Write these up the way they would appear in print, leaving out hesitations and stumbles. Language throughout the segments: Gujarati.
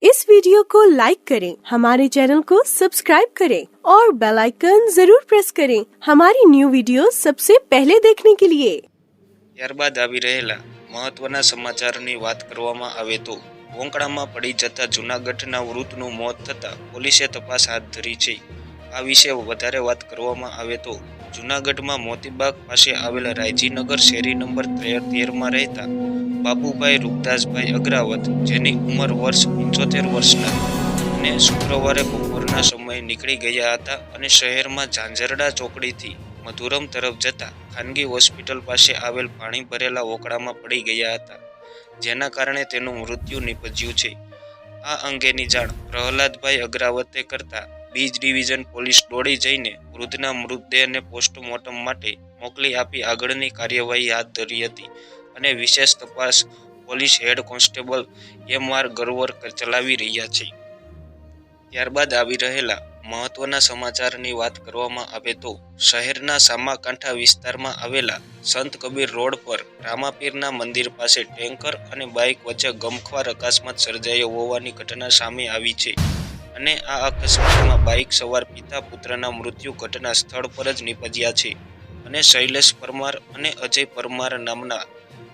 इस वीडियो को लाइक करें, हमारे चैनल को सब्सक्राइब करें और बेल आइकन जरूर प्रेस करें हमारी न्यू वीडियो सबसे पहले देखने के लिए। ત્યારબાદ આવી રહેલા મહત્વના સમાચારની વાત કરવામાં આવે તો વોંકળામાં પડી જતા જૂનાગઢના વૃદ્ધનું મોત થતાં પોલીસે તપાસ હાથ ધરી છે। આ વિશે વધારે વાત કરવામાં આવે તો જૂનાગઢમાં મોતીબાગ પાસે આવેલા રાયજીનગર શેરી નંબર 13માં રહેતા બાબુભાઈ રૂપદાસભાઈ અગ્રાવત, જેની ઉંમર વર્ષ 75 વર્ષના અને શુક્રવારે બપોરના સમયે નીકળી ગયા હતા અને શહેરમાં ઝાંઝરડા ચોકડીથી મધુરમ તરફ જતા ખાનગી હોસ્પિટલ પાસે આવેલ પાણી ભરેલા ઓકળામાં પડી ગયા હતા, જેના કારણે તેનું મૃત્યુ નિપજ્યું છે। આ અંગેની જાણ પ્રહલાદભાઈ અગ્રાવતે કરતા બીજ ડિવિઝન પોલીસ દોડી જઈને વૃદ્ધના મૃતદેહને પોસ્ટમોર્ટમ માટે મોકલી આપી આગળની કાર્યવાહી હાથ ધરી હતી અને વિશેષ તપાસ પોલીસ હેડ કોન્સ્ટેબલ એમ.આર. ગરવર ચલાવી રહ્યા છે। ત્યારબાદ આવી રહેલા મહત્વના સમાચારની વાત કરવામાં આવે તો શહેરના સામાકાંઠા વિસ્તારમાં આવેલા સંત કબીર રોડ પર રામાપીરના મંદિર પાસે ટેન્કર અને બાઇક વચ્ચે ગમખ્વાર અકસ્માત સર્જાયો હોવાની ઘટના સામે આવી છે અને આ અકસ્માતમાં બાઇક સવાર પિતા પુત્રના મૃત્યુ ઘટના સ્થળ પર જ નિપજ્યા છે અને શૈલેષ પરમાર અને અજય પરમાર નામના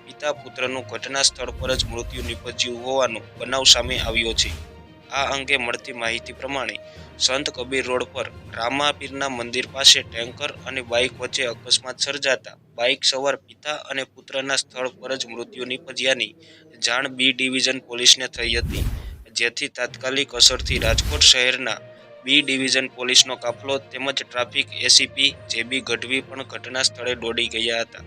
પિતા પુત્રનું ઘટના સ્થળ પર જ મૃત્યુ નિપજ્યું હોવાનો બનાવ સામે આવ્યો છે। આ અંગે મળતી માહિતી પ્રમાણે સંત કબીર રોડ પર રામાપીરના મંદિર પાસે ટેન્કર અને બાઇક વચ્ચે અકસ્માત સર્જાતા બાઇક સવાર પિતા અને પુત્રના સ્થળ પર જ મૃત્યુ નિપજ્યાની જાણ બી ડિવિઝન પોલીસને થઈ હતી, જેથી તાત્કાલિક અસરથી રાજકોટ શહેરના બી ડિવિઝન પોલીસનો કાફલો તેમજ ટ્રાફિક એસીપી જે.બી. ગઢવી પણ ઘટના સ્થળે દોડી ગયા હતા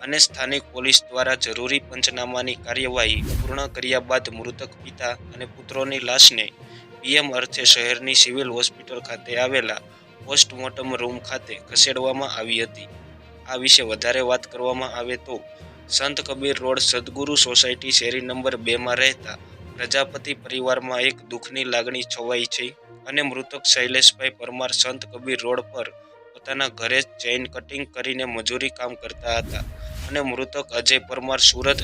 અને સ્થાનિક પોલીસ દ્વારા જરૂરી પંચનામાની કાર્યવાહી પૂર્ણ કર્યા બાદ મૃતક પિતા અને પુત્રોની લાશને પીએમ અર્થે શહેરની સિવિલ હોસ્પિટલ ખાતે આવેલા પોસ્ટમોર્ટમ રૂમ ખાતે ખસેડવામાં આવી હતી। આ વિશે વધારે વાત કરવામાં આવે તો સંત કબીર રોડ સદગુરુ સોસાયટી શેરી નંબર 2માં રહેતા પ્રજાપતિ પરિવારમાં એક દુઃખની લાગણી છવાઈ છે અને મૃતક શૈલેષભાઈ પરમાર સંત કબીર રોડ પર પોતાના ઘરે ચેઇન કટિંગ કરીને મજૂરી કામ કરતા હતા અને મૃતક અજય પરમાર સુરત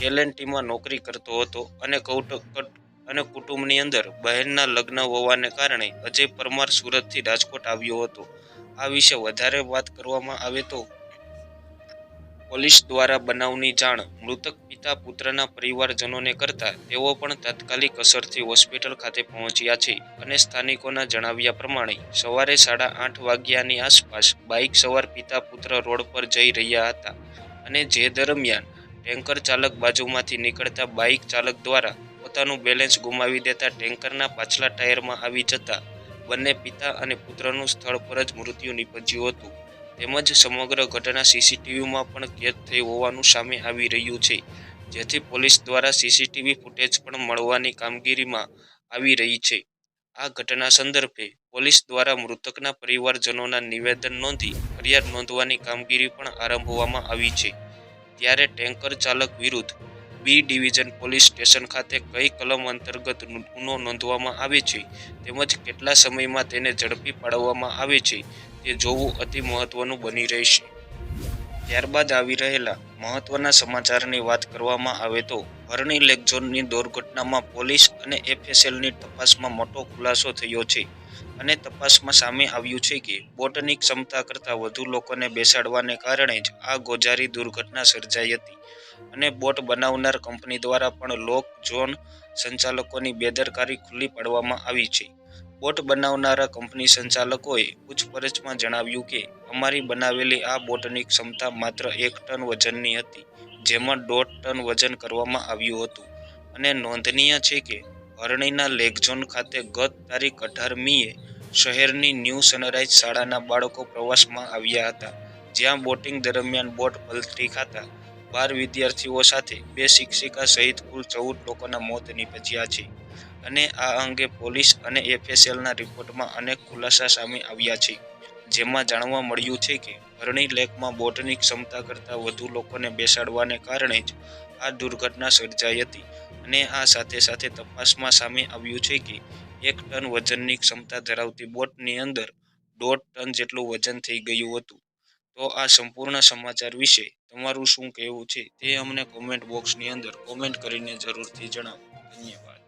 એલ.એન્ડ.ટીમાં નોકરી કરતો હતો અને કુટુંબની અંદર બહેનના લગ્ન હોવાને કારણે અજય પરમાર સુરતથી રાજકોટ આવ્યો હતો। આ વિશે વધારે વાત કરવામાં આવે તો પોલીસ દ્વારા બનાવની જાણ મૃતક પિતા પુત્રના પરિવારજનોને કરતા તેઓ પણ તાત્કાલિક અસરથી હોસ્પિટલ ખાતે પહોંચ્યા છે અને સ્થાનિકોના જણાવ્યા પ્રમાણે સવારે 8:30 વાગ્યાની આસપાસ બાઇક સવાર પિતા પુત્ર રોડ પર જઈ રહ્યા હતા અને જે દરમિયાન ટેન્કર ચાલક બાજુમાંથી નીકળતા બાઇક ચાલક દ્વારા પોતાનું બેલેન્સ ગુમાવી દેતા ટેન્કરના પાછલા ટાયરમાં આવી જતા બંને પિતા અને પુત્રનું સ્થળ પર જ મૃત્યુ નિપજ્યું હતું, તેમજ સમગ્ર ઘટના સીસીટીવીમાં પણ કેદ થઈ હોવાનું સામે આવી રહ્યું છે, જેથી પોલીસ દ્વારા સીસીટીવી ફૂટેજ પણ મળવાની કામગીરીમાં આવી રહી છે। આ ઘટના સંદર્ભે પોલીસ દ્વારા મૃતકના પરિવારજનોના નિવેદન નોંધી ફરિયાદ નોંધવાની કામગીરી પણ આરંભવામાં આવી છે। ત્યારે ટેન્કર ચાલક વિરુદ્ધ બી ડિવિઝન પોલીસ સ્ટેશન ખાતે કઈ કલમ અંતર્ગત ગુનો નોંધવામાં આવે છે તેમજ કેટલા સમયમાં તેને ઝડપી પાડવામાં આવે છે તે જોવું અતિ મહત્વનું બની રહેશે। ત્યારબાદ આવી રહેલા મહત્વના સમાચારની વાત કરવામાં આવે તો હરણી લેક ઝોનની દુર્ઘટનામાં પોલીસ અને એફએસએલની તપાસમાં મોટો ખુલાસો થયો છે અને તપાસમાં સામે આવ્યું છે કે બોટની ક્ષમતા કરતાં વધુ લોકોને બેસાડવાને કારણે જ આ ગોઝારી દુર્ઘટના સર્જાઈ હતી અને બોટ બનાવનાર કંપની દ્વારા પણ લોક ઝોન સંચાલકોની બેદરકારી ખુલ્લી પાડવામાં આવી છે। બોટ બનાવનારા કંપની સંચાલકોએ પૂછપરછમાં જણાવ્યું કે અમારી બનાવેલી આ બોટની ક્ષમતા માત્ર 1 ટન વજનની હતી, જેમાં 1.5 ટન વજન કરવામાં આવ્યું હતું અને નોંધનીય છે કે હરણીના લેક ઝોન ખાતે ગત તારીખ 18 મીએ શહેરની ન્યૂ સનરાઇઝ શાળાના બાળકો પ્રવાસમાં આવ્યા હતા, જ્યાં બોટિંગ દરમિયાન બોટ પલટી ખાતા 12 વિદ્યાર્થીઓ સાથે 2 શિક્ષિકા સહિત કુલ 14 લોકોના મોત નિપજ્યા છે અને આ અંગે પોલીસ અને એફએસએલના રિપોર્ટમાં અનેક ખુલાસા સામે આવ્યા છે, જેમાં જાણવા મળ્યું છે કે હરણી લેકમાં બોટની ક્ષમતા કરતાં વધુ લોકોને બેસાડવાને કારણે જ આ દુર્ઘટના સર્જાઈ હતી અને આ સાથે સાથે તપાસમાં સામે આવ્યું છે કે 1 ટન વજનની ક્ષમતા ધરાવતી બોટની અંદર 1.5 ટન જેટલું વજન થઈ ગયું હતું। તો આ સંપૂર્ણ સમાચાર વિશે તમારું શું કહેવું છે તે અમને કોમેન્ટ બોક્સની અંદર કોમેન્ટ કરીને જરૂરથી જણાવો। ધન્યવાદ।